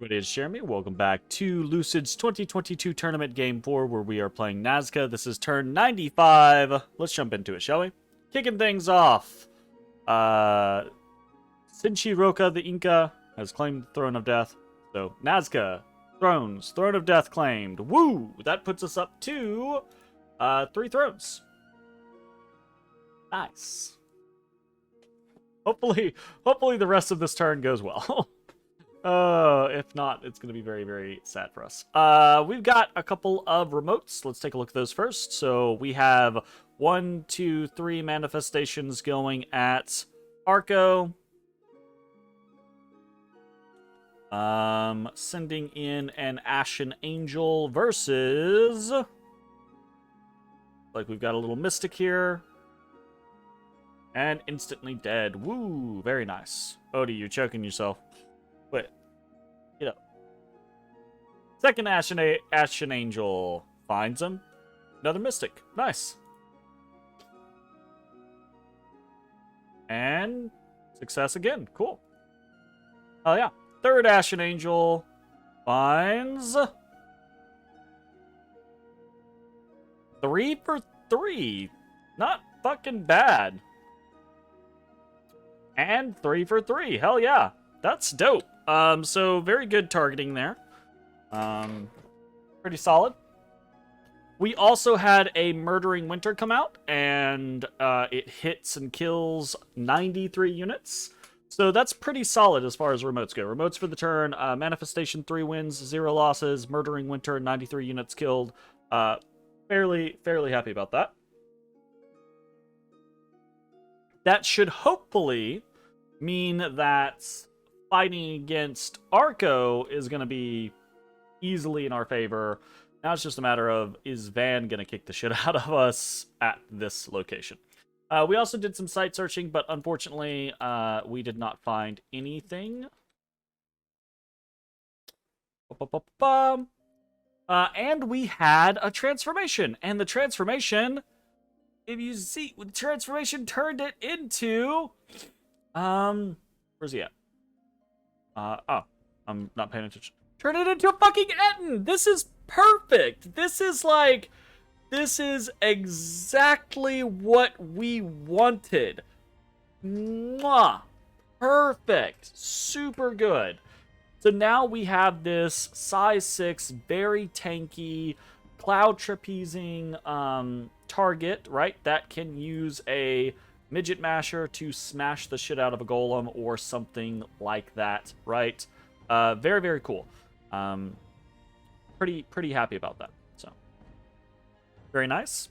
Everybody, it's Jeremy. Welcome back to Lucid's 2022 Tournament Game 4, where we are playing Nazca. This is turn 95. Let's jump into it, shall we? Kicking things off. Sinchi Roca, the Inca, has claimed the Throne of Death. So, Nazca, Throne of Death claimed. Woo! That puts us up to 3 thrones. Nice. Hopefully the rest of this turn goes well. If not, it's going to be very, very sad for us. We've got a couple of remotes. Let's take a look at those first. So we have 1, 2, 3 manifestations going at Arco. Sending in an Ashen Angel versus... Like we've got a little Mystic here. And instantly dead. Woo, very nice. Odie, you're choking yourself. Wait, get up. Second Ashen Angel finds him. Another Mystic. Nice. And success again. Cool. Oh yeah. Third Ashen Angel finds 3 for 3. Not fucking bad. And 3 for 3. Hell yeah. That's dope. So very good targeting there. Pretty solid. We also had a Murdering Winter come out, and it hits and kills 93 units. So that's pretty solid as far as remotes go. Remotes for the turn, Manifestation 3 wins, 0 losses, Murdering Winter, 93 units killed. Fairly happy about that. That should hopefully mean that fighting against Arco is going to be easily in our favor. Now it's just a matter of, is Van going to kick the shit out of us at this location? We also did some site searching, but unfortunately, we did not find anything. And we had a transformation. And the transformation, if you see, the transformation turned it into... where's he at? Oh, I'm not paying attention. Turn it into a fucking Etten! This is perfect! This is exactly what we wanted. Mwah! Perfect. Super good. So now we have this size 6, very tanky, cloud trapezing target, right? That can use a midget masher to smash the shit out of a golem or something like that, right? Very, very cool. Pretty happy about that. So, very nice.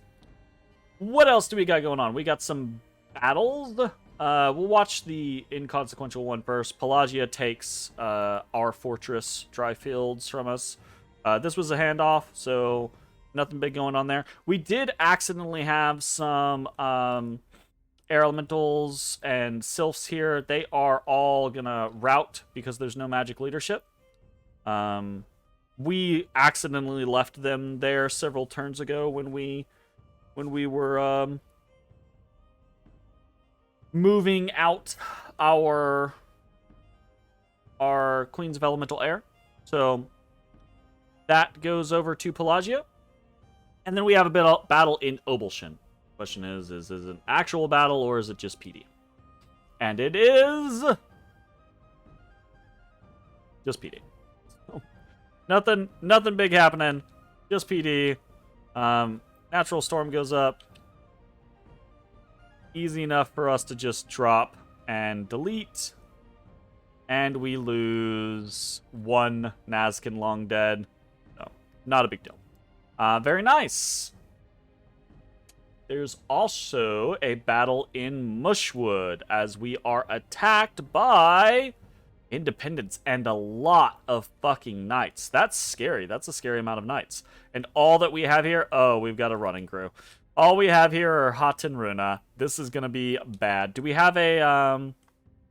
What else do we got going on? We got some battles. We'll watch the inconsequential one first. Pelagia takes our fortress dry fields from us. This was a handoff, so nothing big going on there. We did accidentally have some air elementals and sylphs here. They are all gonna rout because there's no magic leadership. We accidentally left them there several turns ago when we were moving out our Queens of Elemental Air. So that goes over to Pelagia. And then we have a bit of battle in Obelshin. Question is it an actual battle or is it just PD? And it is just PD. So, nothing big happening. Just PD. Natural Storm goes up. Easy enough for us to just drop and delete. And we lose 1 Nazcan long dead. So, not a big deal. Very nice. There's also a battle in Mushwood as we are attacked by Independents and a lot of fucking knights. That's scary. That's a scary amount of knights. And all that we have here, oh, we've got a running crew. All we have here are Haten Runa. This is going to be bad. Do we have a,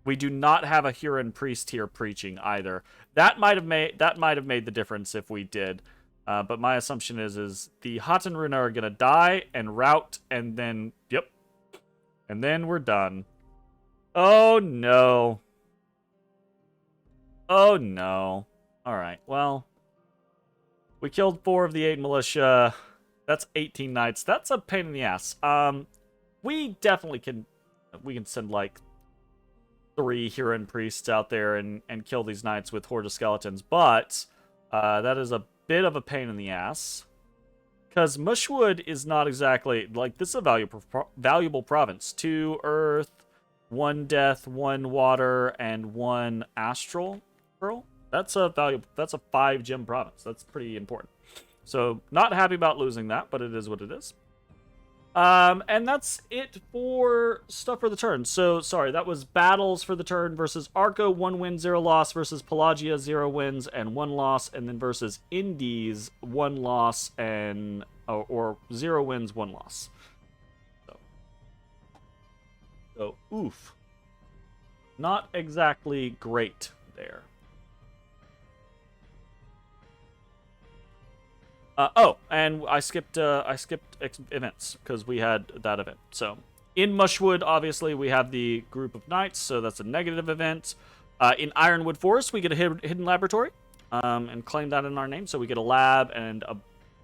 we do not have a Huron priest here preaching either. That might have made the difference if we did. But my assumption is the Haten Runa are going to die and rout and then, yep. And then we're done. Oh no. Oh no. Alright, well, we killed 4 of the 8 militia. That's 18 knights. That's a pain in the ass. We definitely can... We can send, like, 3 Huron priests out there and kill these knights with horde of skeletons. But that is a bit of a pain in the ass. Because Mushwood is not exactly... Like, this is a valuable province. 2 earth, 1 death, 1 water, and 1 astral pearl. That's a 5 gem province. That's pretty important. So, not happy about losing that, but it is what it is. And that's it for stuff for the turn. So, sorry, that was battles for the turn versus Arco, 1 win, 0 loss, versus Pelagia, 0 wins and 1 loss, and then versus Indies, 1 loss and or 0 wins, 1 loss. So oof. Not exactly great there. And I skipped events because we had that event. So in Mushwood, obviously, we have the group of knights, so that's a negative event. In Ironwood Forest, we get a hidden laboratory and claim that in our name. So we get a lab and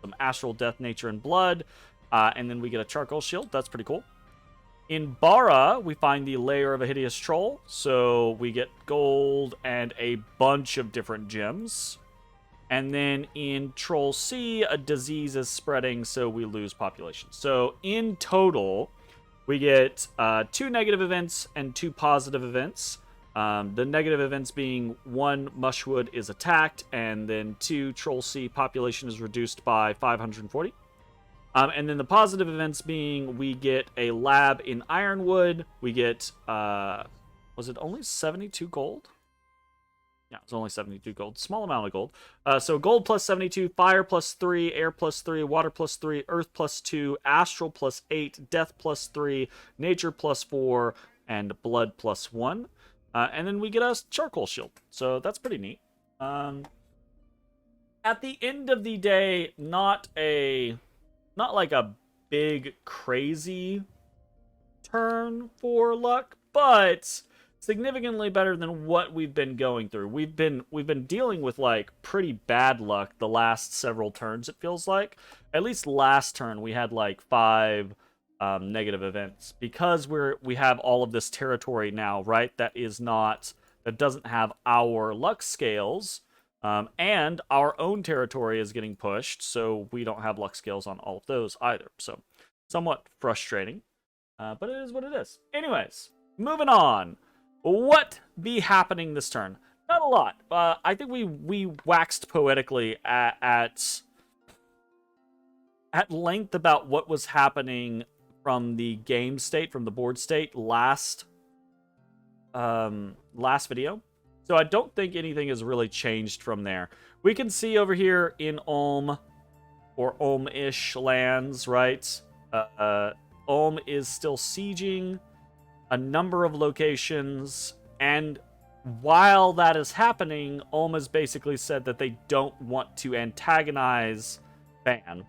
some astral death, nature, and blood, and then we get a charcoal shield. That's pretty cool. In Bara, we find the lair of a hideous troll, so we get gold and a bunch of different gems. And then in Troll C, a disease is spreading, so we lose population. So in total, we get 2 negative events and 2 positive events. The negative events being 1, Mushwood is attacked, and then 2, Troll C, population is reduced by 540. And then the positive events being we get a lab in Ironwood. We get, was it only 72 gold? Yeah, it was only 72 gold. Small amount of gold. So gold plus 72, fire plus 3, air plus 3, water plus 3, earth plus 2, astral plus 8, death plus 3, nature plus 4, and blood plus 1. And then we get a charcoal shield. So that's pretty neat. At the end of the day, not like a big crazy turn for luck, but significantly better than what we've been going through. We've been dealing with like pretty bad luck the last several turns, it feels like. At least last turn we had like 5 negative events because we have all of this territory now, right? That doesn't have our luck scales. And our own territory is getting pushed, so we don't have luck scales on all of those either. So, somewhat frustrating, but it is what it is. Anyways, moving on. What be happening this turn? Not a lot. I think we waxed poetically at length about what was happening from the game state, from the board state last video. So I don't think anything has really changed from there. We can see over here in Ulm, or Ulm-ish lands, right? Ulm is still sieging a number of locations, and while that is happening, Ulm has basically said that they don't want to antagonize Van.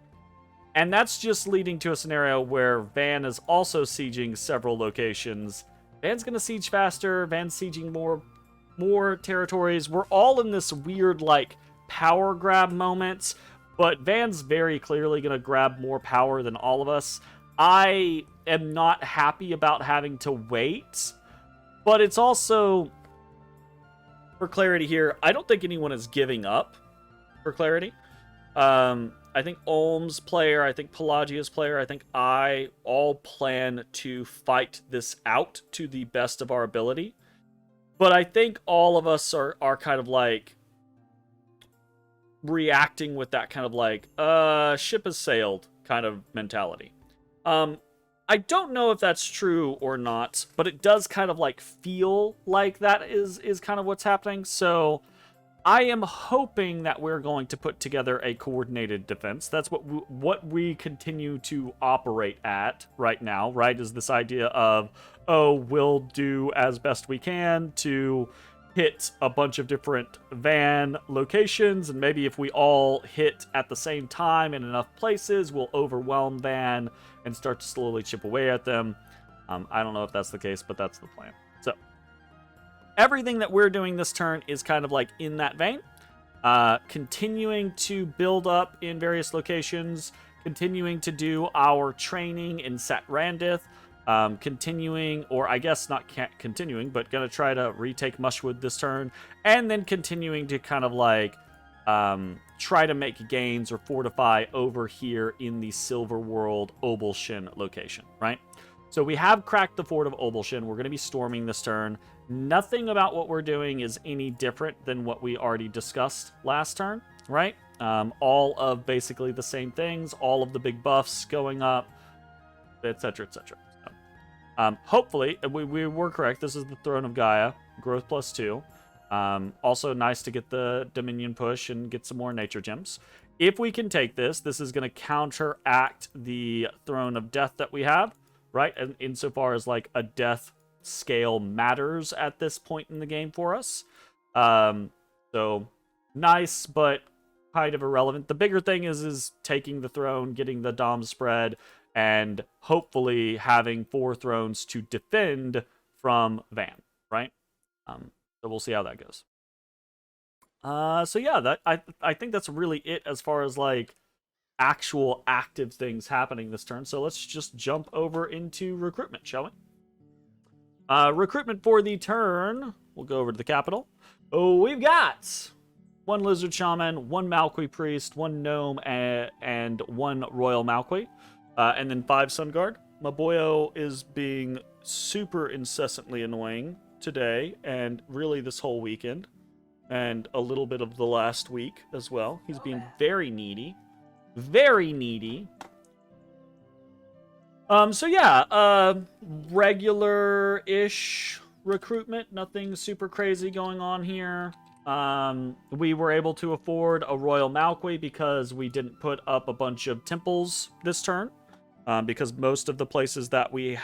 And that's just leading to a scenario where Van is also sieging several locations. Van's going to siege faster, Van's sieging more territories. We're all in this weird, like, power grab moment, but Van's very clearly going to grab more power than all of us. I am not happy about having to wait, but it's also, for clarity here, I don't think anyone is giving up, for clarity. I think Ulm's player, I think Pelagia's player, I think I all plan to fight this out to the best of our ability. But I think all of us are kind of like reacting with that kind of like, ship has sailed kind of mentality. I don't know if that's true or not, but it does kind of like feel like that is kind of what's happening. So I am hoping that we're going to put together a coordinated defense. That's what we continue to operate at right now, right? Is this idea of, oh, we'll do as best we can to hit a bunch of different Van locations, and maybe if we all hit at the same time in enough places, we'll overwhelm Van and start to slowly chip away at them. I don't know if that's the case, but that's the plan. So everything that we're doing this turn is kind of like in that vein. continuing to build up in various locations, continuing to do our training in Sat Randith, continuing, or I guess not continuing, but gonna try to retake Mushwood this turn, and then continuing to kind of like try to make gains or fortify over here in the Silver World Obelshin location, right? So we have cracked the fort of Obelshin. We're going to be storming this turn. Nothing about what we're doing is any different than what we already discussed last turn, right? All of basically the same things, all of the big buffs going up, etc., etc. So, hopefully, we were correct. This is the Throne of Gaia, growth +2. Also nice to get the Dominion push and get some more nature gems. If we can take this, this is going to counteract the Throne of Death that we have, right? And insofar as like a death scale matters at this point in the game for us. So nice, but kind of irrelevant. The bigger thing is taking the throne, getting the Dom spread, and hopefully having 4 thrones to defend from Van, right? So we'll see how that goes. So yeah, I think that's really it as far as like actual active things happening this turn. So let's just jump over into recruitment, shall we? Recruitment for the turn. We'll go over to the capital. Oh, we've got 1 lizard shaman, 1 Malqui priest, 1 gnome, and 1 royal Malqui, and then 5 sun guard. My boyo is being super incessantly annoying today, and really this whole weekend, and a little bit of the last week as well. He's being very needy. Very needy. So yeah, regular-ish recruitment. Nothing super crazy going on here. We were able to afford a Royal Malqui because we didn't put up a bunch of temples this turn. Because most of the places that we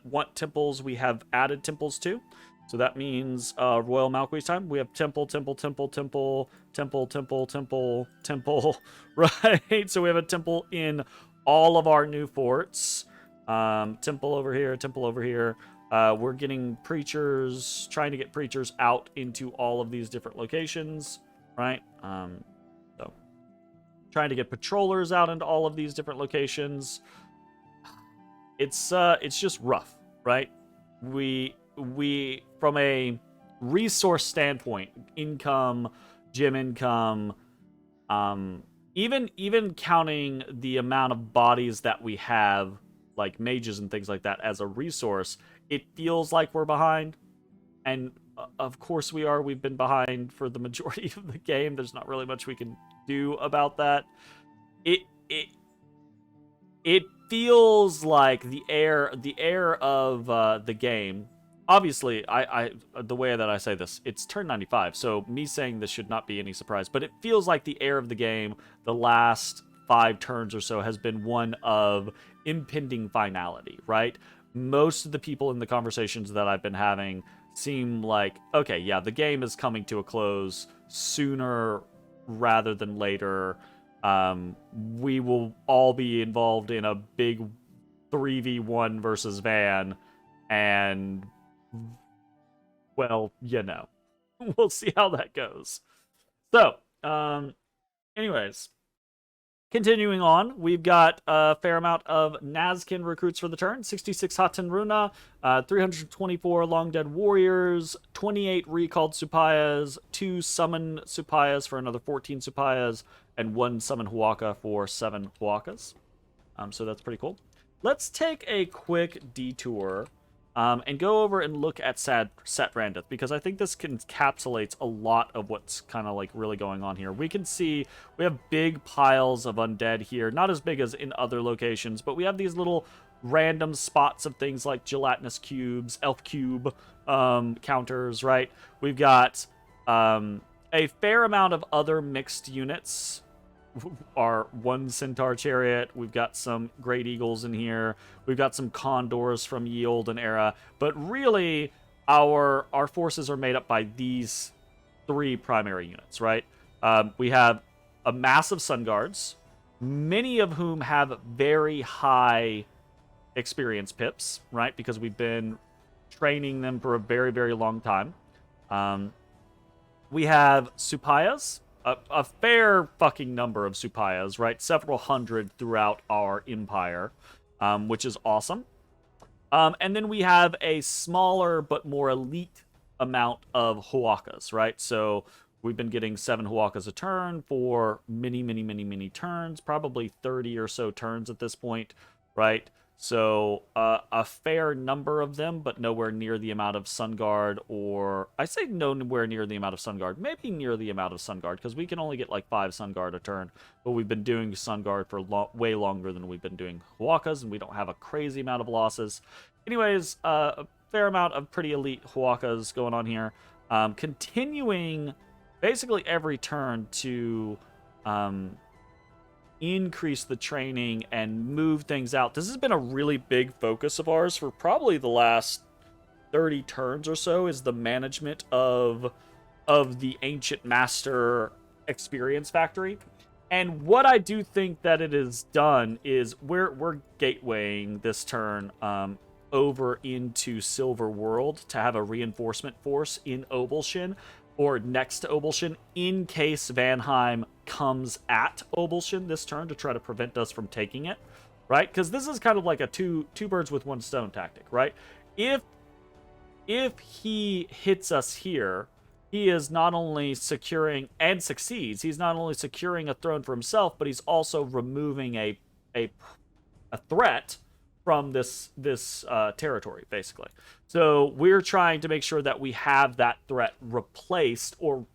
want temples, we have added temples to. So that means Royal Malqui's time. We have temple, temple, temple, temple, temple, temple, temple, temple, right? So we have a temple in all of our new forts. Temple over here, temple over here. We're getting preachers, trying to get preachers out into all of these different locations, right? So trying to get patrollers out into all of these different locations. It's just rough, right? We from a resource standpoint, income, gem income, even counting the amount of bodies that we have, like mages and things like that, as a resource, it feels like we're behind. And of course we are. We've been behind for the majority of the game. There's not really much we can do about that. It feels like the air of the game. Obviously, the way that I say this, it's turn 95, so me saying this should not be any surprise, but it feels like the air of the game the last 5 turns or so has been one of impending finality, right? Most of the people in the conversations that I've been having seem like, okay, yeah, the game is coming to a close sooner rather than later. We will all be involved in a big 3v1 versus Van, and well, you know, we'll see how that goes. So, anyways, continuing on, we've got a fair amount of Nazcan recruits for the turn. 66 Hatan Runa, 324 Long Dead Warriors, 28 Recalled Supayas, 2 Summon Supayas for another 14 Supayas, and 1 Summon Huaka for 7 Huakas. So that's pretty cool. Let's take a quick detour and go over and look at Sat Randith, because I think this encapsulates a lot of what's kind of like really going on here. We can see we have big piles of undead here, not as big as in other locations, but we have these little random spots of things like gelatinous cubes, elf cube counters, right? We've got a fair amount of other mixed units. Our 1 Centaur Chariot, we've got some Great Eagles in here, we've got some Condors from Ye Olden Era, but really our forces are made up by these 3 primary units, right? We have a massive Sun Guards, many of whom have very high experience pips, right? Because we've been training them for a very, very long time. We have Supayas, a fair fucking number of Supayas, right? Several hundred throughout our empire, which is awesome. And then we have a smaller but more elite amount of Huacas, right? So we've been getting 7 Huacas a turn for many turns, probably 30 or so turns at this point, right? So a fair number of them, but nowhere near the amount of Sun Guard, or I say nowhere near the amount of Sun Guard, maybe near the amount of Sun Guard, because we can only get like 5 Sun Guard a turn, but we've been doing Sun Guard for way longer than we've been doing Huacas, and we don't have a crazy amount of losses. Anyways, a fair amount of pretty elite Huacas going on here. Continuing basically every turn to increase the training and move things out. This has been a really big focus of ours for probably the last 30 turns or so, is the management of the Ancient Master Experience Factory. And what I do think that it has done is we're gatewaying this turn over into Silver World to have a reinforcement force in Obelshin, or next to Obelshin, in case Vanheim comes at Obelshin this turn to try to prevent us from taking it, right? Because this is kind of like a two birds with one stone tactic, right? If he hits us here, he is not only securing, and succeeds, he's not only securing a throne for himself, but he's also removing a threat from this territory, basically. So we're trying to make sure that we have that threat replaced, or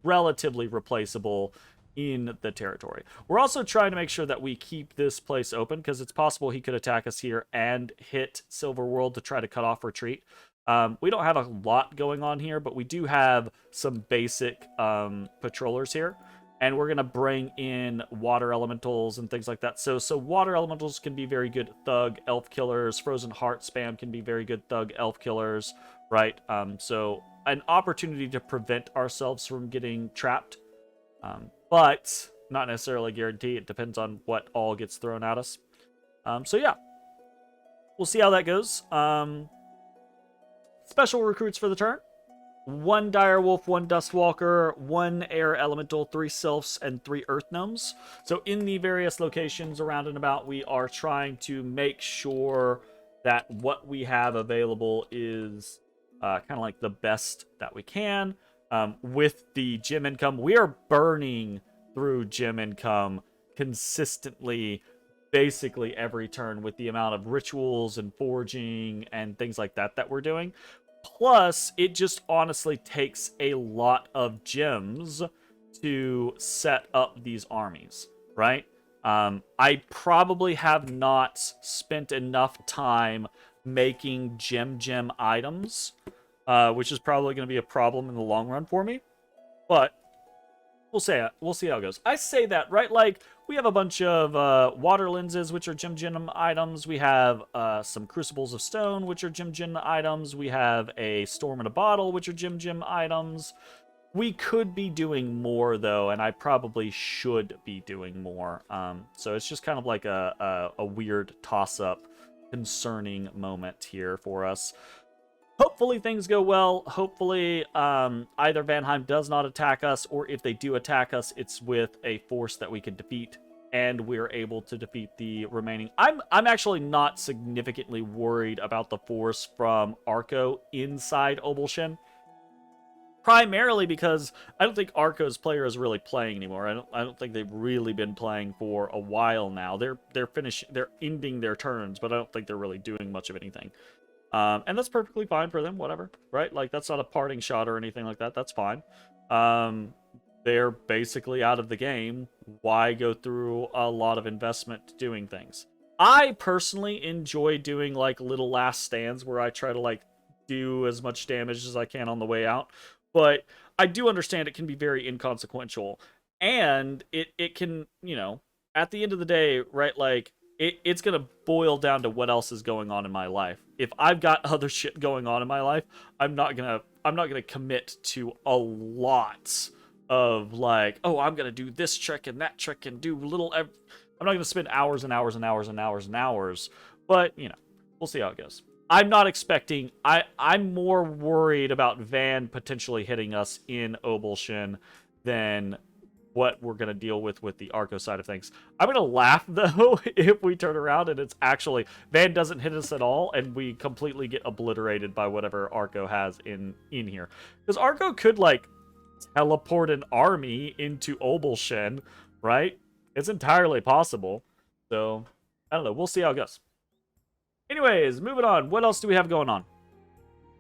relatively replaceable, in the territory. We're also trying to make sure that we keep this place open, because it's possible he could attack us here and hit Silver World to try to cut off retreat. We don't have a lot going on here, but we do have some basic patrollers here. And we're going to bring in water elementals and things like that. So water elementals can be very good thug elf killers. Frozen Heart spam can be very good thug elf killers, right? So an opportunity to prevent ourselves from getting trapped. But not necessarily guaranteed. It depends on what all gets thrown at us. So yeah, we'll see how that goes. Special recruits for the turn: 1 Direwolf, 1 Dustwalker, 1 Air Elemental, 3 Sylphs, and 3 Earth Gnomes. So in the various locations around and about, we are trying to make sure that what we have available is kind of like the best that we can. With the gem income, we are burning through gem income consistently, basically every turn, with the amount of rituals and forging and things like that we're doing. Plus, it just honestly takes a lot of gems to set up these armies, right? I probably have not spent enough time making gem items, which is probably going to be a problem in the long run for me. But we'll see how it goes. I say that, right? Like, we have a bunch of water lenses, which are gem items. We have some crucibles of stone, which are gem items. We have a storm in a bottle, which are gem items. We could be doing more, though, and I probably should be doing more. So it's just kind of like a weird toss-up concerning moment here for us. Hopefully things go well. Hopefully either Vanheim does not attack us, or if they do attack us, it's with a force that we can defeat, and we're able to defeat the remaining. I'm actually not significantly worried about the force from Arco inside Obelshin, primarily because I don't think Arco's player is really playing anymore. I don't think they've really been playing for a while now. They're ending their turns, but I don't think they're really doing much of anything. And that's perfectly fine for them, whatever, right? Like, that's not a parting shot or anything like that. That's fine. They're basically out of the game. Why go through a lot of investment doing things? I personally enjoy doing, like, little last stands where I try to, like, do as much damage as I can on the way out. But I do understand it can be very inconsequential. And it can, you know, at the end of the day, right, like, it's going to boil down to what else is going on in my life. If I've got other shit going on in my life, I'm not going to commit to a lot of, like, oh, I'm going to do this trick and that trick and do little... I'm not going to spend hours and hours and hours and hours and hours. But, you know, we'll see how it goes. I'm not expecting... I'm more worried about Van potentially hitting us in Obelshin than what we're going to deal with the Arco side of things. I'm going to laugh, though, if we turn around and it's actually... Van doesn't hit us at all, and we completely get obliterated by whatever Arco has in here. Because Arco could, like, teleport an army into Obelshen, right? It's entirely possible. So, I don't know. We'll see how it goes. Anyways, moving on. What else do we have going on?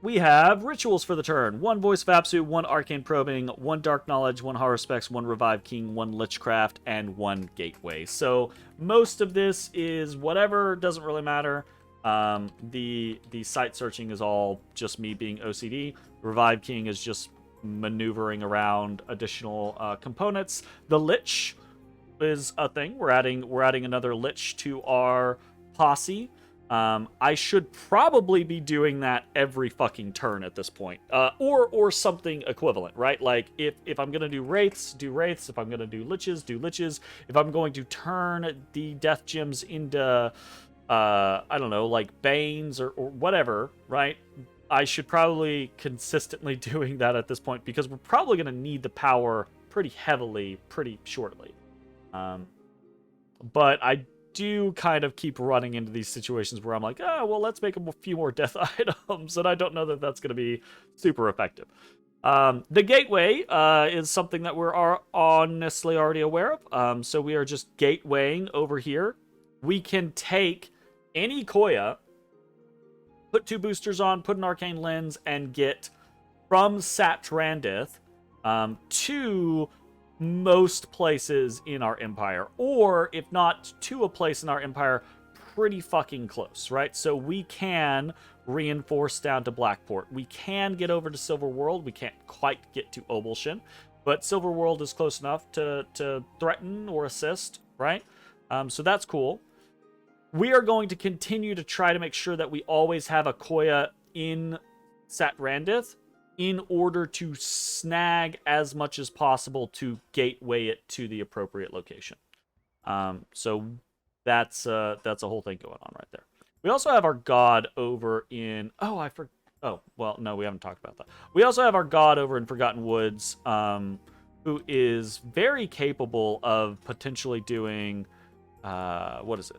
We have rituals for the turn. 1 voice Vapsu, 1 arcane probing, 1 dark knowledge, 1 horror specs, 1 revive king, 1 lichcraft, and 1 gateway. So most of this is whatever, doesn't really matter. The site searching is all just me being OCD. Revive king is just maneuvering around additional components. The lich is a thing. We're adding another lich to our posse. I should probably be doing that every fucking turn at this point. Or something equivalent, right? Like, if I'm gonna do wraiths, do wraiths. If I'm gonna do liches, do liches. If I'm going to turn the death gems into, I don't know, like banes or whatever, right? I should probably consistently doing that at this point, because we're probably gonna need the power pretty heavily, pretty shortly. But I do kind of keep running into these situations where I'm like, oh, well, let's make a few more death items, and I don't know that that's going to be super effective. The gateway is something that we're honestly already aware of, so we are just gatewaying over here. We can take any Koya, put 2 boosters on, put an arcane lens, and get from Satrandith to most places in our empire, or if not to a place in our empire, pretty fucking close, right? So we can reinforce down to Blackport. We can get over to Silverworld. We can't quite get to Obelshen, but Silverworld is close enough to threaten or assist, right? So that's cool. We are going to continue to try to make sure that we always have a Koya in Satrandith, in order to snag as much as possible to gateway it to the appropriate location. So that's a whole thing going on right there. We also have our god over in... Oh, oh, well, no, we haven't talked about that. We also have our god over in Forgotten Woods, who is very capable of potentially doing... what is it?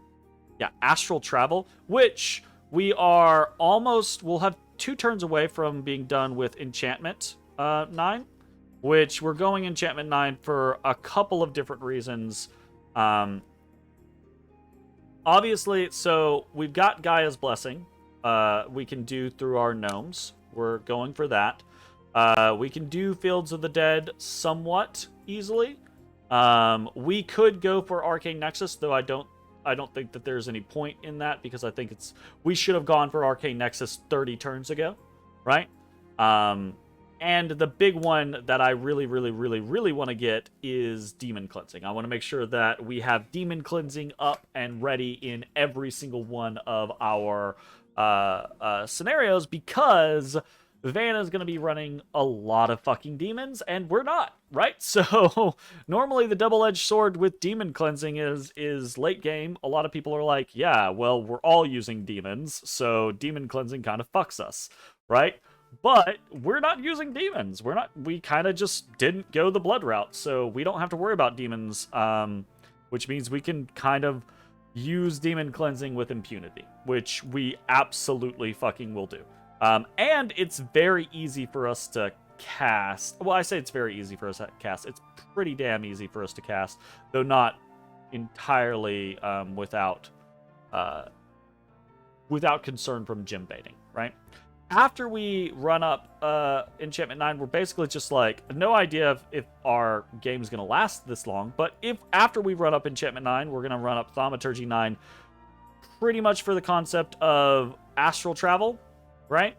Yeah, astral travel, which we are almost... We'll have 2 turns away from being done with Enchantment 9, which we're going Enchantment 9 for a couple of different reasons. Obviously, so we've got Gaia's Blessing. We can do through our gnomes. We're going for that. We can do Fields of the Dead somewhat easily. We could go for Arcane Nexus, though I don't think that there's any point in that, because I think we should have gone for Arcane Nexus 30 turns ago, right? And the big one that I really want to get is Demon Cleansing. I want to make sure that we have Demon Cleansing up and ready in every single one of our scenarios, because Vanna is going to be running a lot of fucking demons, and we're not, right? So normally the double-edged sword with Demon Cleansing is late game. A lot of people are like, yeah, well, we're all using demons, so Demon Cleansing kind of fucks us, right? But we're not using demons. We kind of just didn't go the blood route, so we don't have to worry about demons, which means we can kind of use Demon Cleansing with impunity, which we absolutely fucking will do. And it's very easy for us to cast. Well, I say it's very easy for us to cast. It's pretty damn easy for us to cast, though not entirely without concern from gem baiting, right? After we run up Enchantment 9, we're basically just like, no idea if our game's going to last this long, but if after we run up Enchantment 9, we're going to run up Thaumaturgy 9 pretty much for the concept of astral travel, right?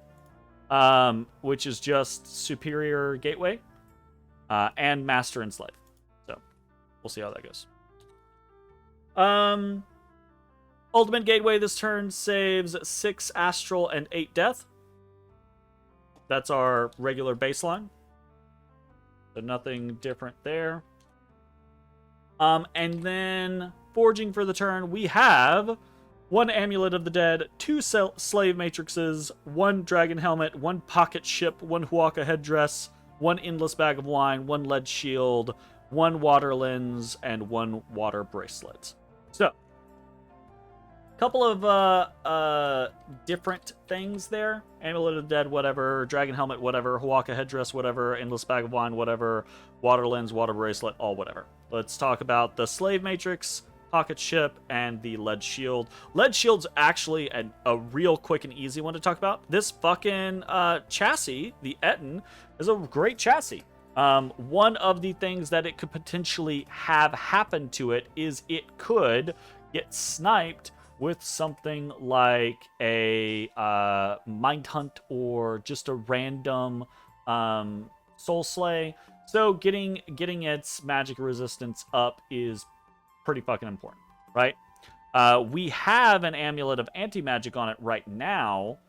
Which is just Superior Gateway, and Master and Slave. So, we'll see how that goes. Ultimate Gateway this turn saves 6 Astral and 8 Death. That's our regular baseline. So nothing different there. And then, Forging for the turn, we have 1 Amulet of the Dead, 2 Slave Matrices, 1 Dragon Helmet, 1 Pocket Ship, 1 Huaka Headdress, 1 Endless Bag of Wine, 1 Lead Shield, 1 water lens, and 1 water bracelet. So, couple of different things there. Amulet of the Dead, whatever. Dragon Helmet, whatever. Huaka Headdress, whatever. Endless Bag of Wine, whatever. Water Lens, Water Bracelet, all whatever. Let's talk about the Slave Matrix, Pocket Ship, and the Lead Shield. Lead Shield's actually a real quick and easy one to talk about. This fucking chassis, the Etten, is a great chassis. One of the things that it could potentially have happen to it is it could get sniped with something like a Mind Hunt or just a random Soul Slay. So getting its magic resistance up is pretty fucking important, right? We have an Amulet of Anti-Magic on it right now,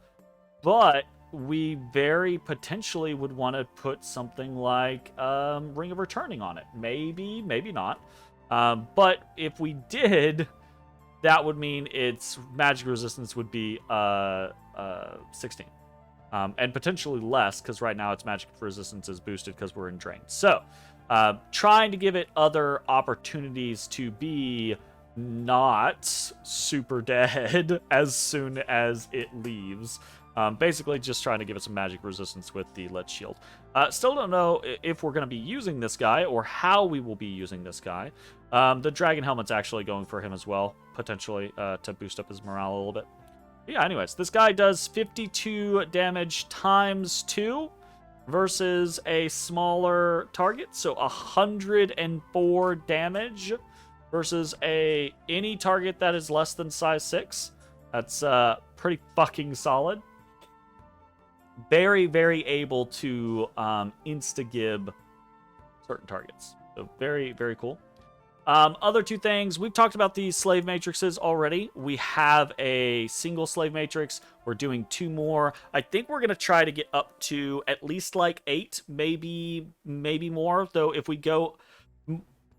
but we very potentially would want to put something like Ring of Returning on it. Maybe, maybe not. But if we did, that would mean its magic resistance would be 16. And potentially less, because right now its magic resistance is boosted because we're in Drain. So, trying to give it other opportunities to be not super dead as soon as it leaves. Basically, just trying to give it some magic resistance with the Lead Shield. Still don't know if we're going to be using this guy or how we will be using this guy. The Dragon Helmet's actually going for him as well, potentially, to boost up his morale a little bit. Yeah, anyways, this guy does 52 damage times 2 versus a smaller target, so 104 damage versus any target that is less than size 6. That's pretty fucking solid. Very, very able to insta-gib certain targets. So very, very cool. Other two things, we've talked about these slave matrices already. We have a single slave matrix. We're doing 2 more. I think we're going to try to get up to at least like 8, maybe more. Though if we go...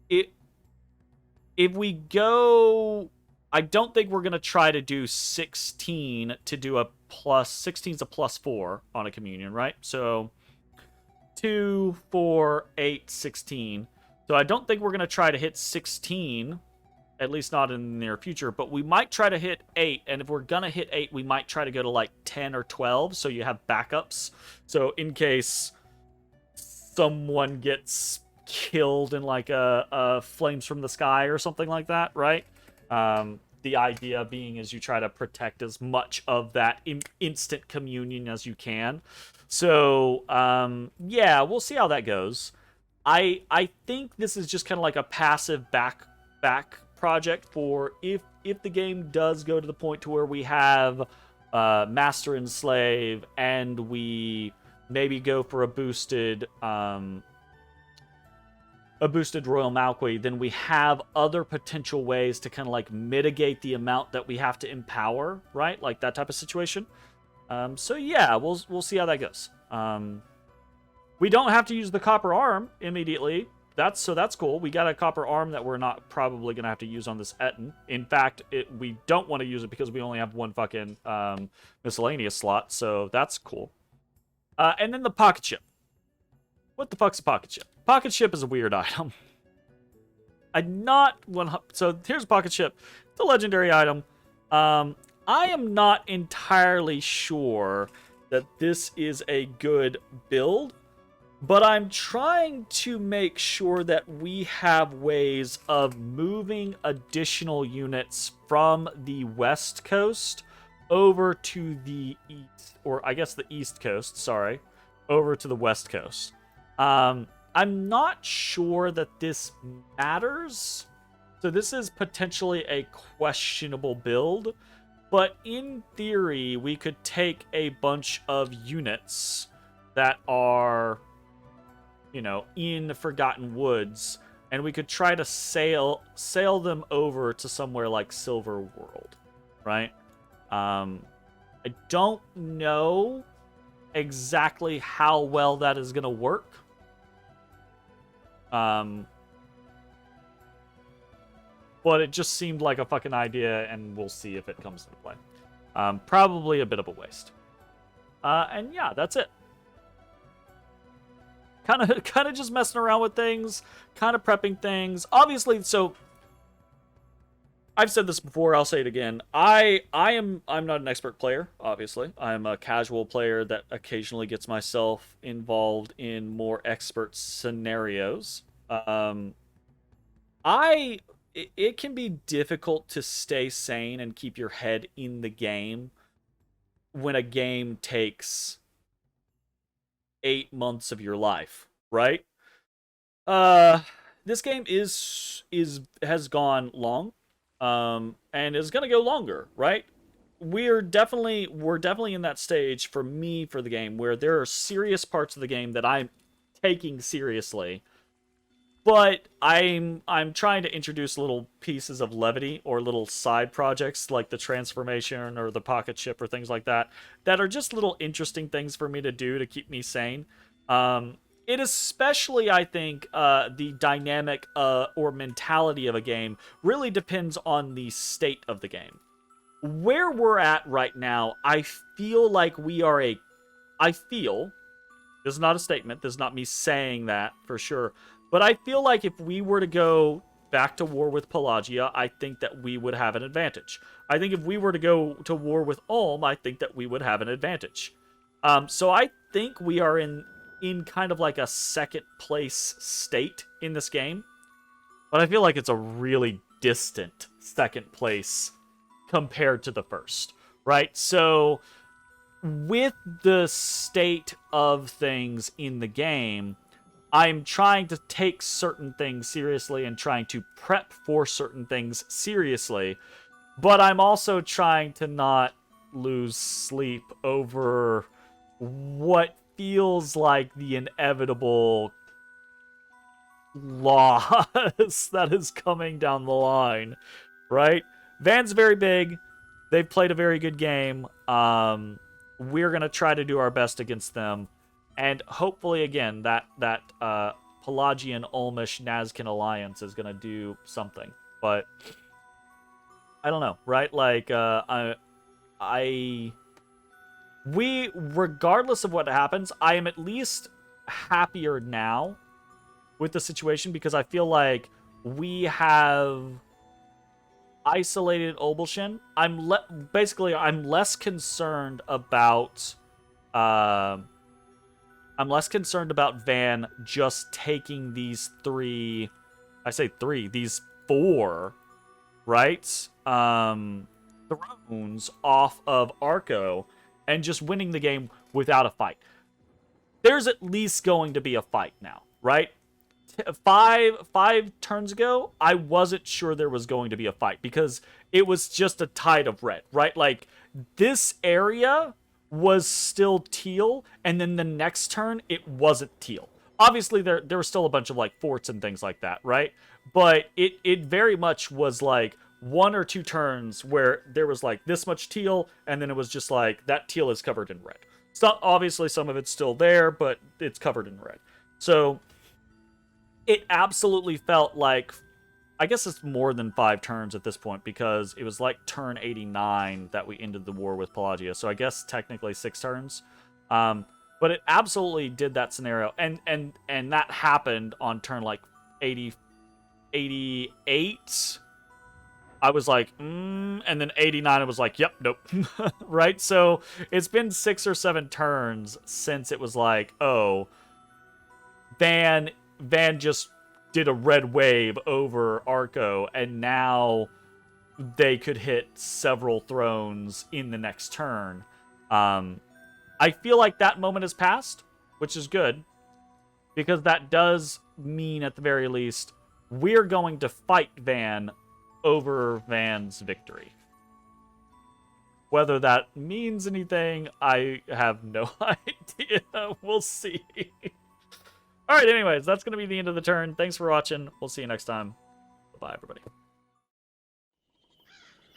If we go... I don't think we're going to try to do 16 to do a plus... 16's a plus 4 on a communion, right? So 2, 4, 8, 16... So I don't think we're going to try to hit 16, at least not in the near future, but we might try to hit 8, and if we're going to hit 8, we might try to go to like 10 or 12, so you have backups. So in case someone gets killed in like a Flames from the Sky or something like that, right? The idea being is you try to protect as much of that instant communion as you can. So, yeah, we'll see how that goes. I think this is just kind of like a passive back project for if the game does go to the point to where we have Master and Slave and we maybe go for a boosted Royal Malquis, then we have other potential ways to kind of like mitigate the amount that we have to empower, right? Like that type of situation. So yeah, we'll see how that goes. We don't have to use the copper arm immediately. That's cool. We got a copper arm that we're not probably going to have to use on this Etten. In fact, we don't want to use it because we only have 1 fucking miscellaneous slot, so that's cool. And then the Pocket Ship. What the fuck's a Pocket Ship? Pocket Ship is a weird item. So here's a Pocket Ship. It's a legendary item. I am not entirely sure that this is a good build. But I'm trying to make sure that we have ways of moving additional units from the West Coast over to the East, or I guess the East Coast, sorry, over to the West Coast. I'm not sure that this matters. So this is potentially a questionable build, but in theory, we could take a bunch of units that are... in the Forgotten Woods, and we could try to sail them over to somewhere like Silver World, right? I don't know exactly how well that is going to work. But it just seemed like a fucking idea, and we'll see if it comes into play. Probably a bit of a waste. And yeah, that's it. kind of just messing around with things, kind of prepping things. Obviously, so I've said this before, I'll say it again. I'm not an expert player, obviously. I'm a casual player that occasionally gets myself involved in more expert scenarios. It can be difficult to stay sane and keep your head in the game when a game takes 8 months of your life, right? This game has gone long. And is gonna go longer, right? We're definitely in that stage for me for the game where there are serious parts of the game that I'm taking seriously, but I'm trying to introduce little pieces of levity or little side projects like the transformation or the pocket ship or things like that that are just little interesting things for me to do to keep me sane. It especially, I think, the dynamic or mentality of a game really depends on the state of the game. Where we're at right now, I feel like we are I feel, this is not a statement, this is not me saying that for sure, but I feel like if we were to go back to war with Pelagia, I think that we would have an advantage. I think if we were to go to war with Ulm, I think that we would have an advantage. So I think we are in kind of like a second place state in this game. But I feel like it's a really distant second place compared to the first, right? So with the state of things in the game, I'm trying to take certain things seriously and trying to prep for certain things seriously. But I'm also trying to not lose sleep over what feels like the inevitable loss that is coming down the line, right? Van's very big. They've played a very good game. We're going to try to do our best against them. And hopefully, again, that Pelagian, Ulmish, Nazcan alliance is going to do something. But I don't know, right? Like, regardless of what happens, I am at least happier now with the situation because I feel like we have isolated Obelshin. I'm less concerned about Van just taking these these 4, right? Thrones off of Arco and just winning the game without a fight. There's at least going to be a fight now, right? Five turns ago, I wasn't sure there was going to be a fight because it was just a tide of red, right? Like, this area was still teal, and then the next turn, it wasn't teal. Obviously, there were still a bunch of, like, forts and things like that, right? But it very much was, like, 1 or 2 turns where there was, like, this much teal, and then it was just, like, that teal is covered in red. So, obviously, some of it's still there, but it's covered in red. So it absolutely felt like, I guess it's more than 5 turns at this point because it was like turn 89 that we ended the war with Pelagia. So I guess technically 6 turns. But it absolutely did that scenario. And that happened on turn like 88. I was like, and then 89 I was like, yep, nope. Right? So it's been 6 or 7 turns since it was like, oh, Van just did a red wave over Arco, and now they could hit several thrones in the next turn. I feel like that moment has passed, which is good, because that does mean, at the very least, we're going to fight Van over Van's victory. Whether that means anything, I have no idea. We'll see. Alright, anyways, that's going to be the end of the turn. Thanks for watching. We'll see you next time. Bye-bye, everybody.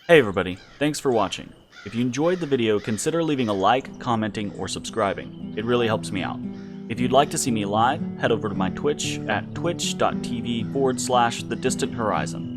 Hey, everybody. Thanks for watching. If you enjoyed the video, consider leaving a like, commenting, or subscribing. It really helps me out. If you'd like to see me live, head over to my Twitch at twitch.tv/thedistanthorizon.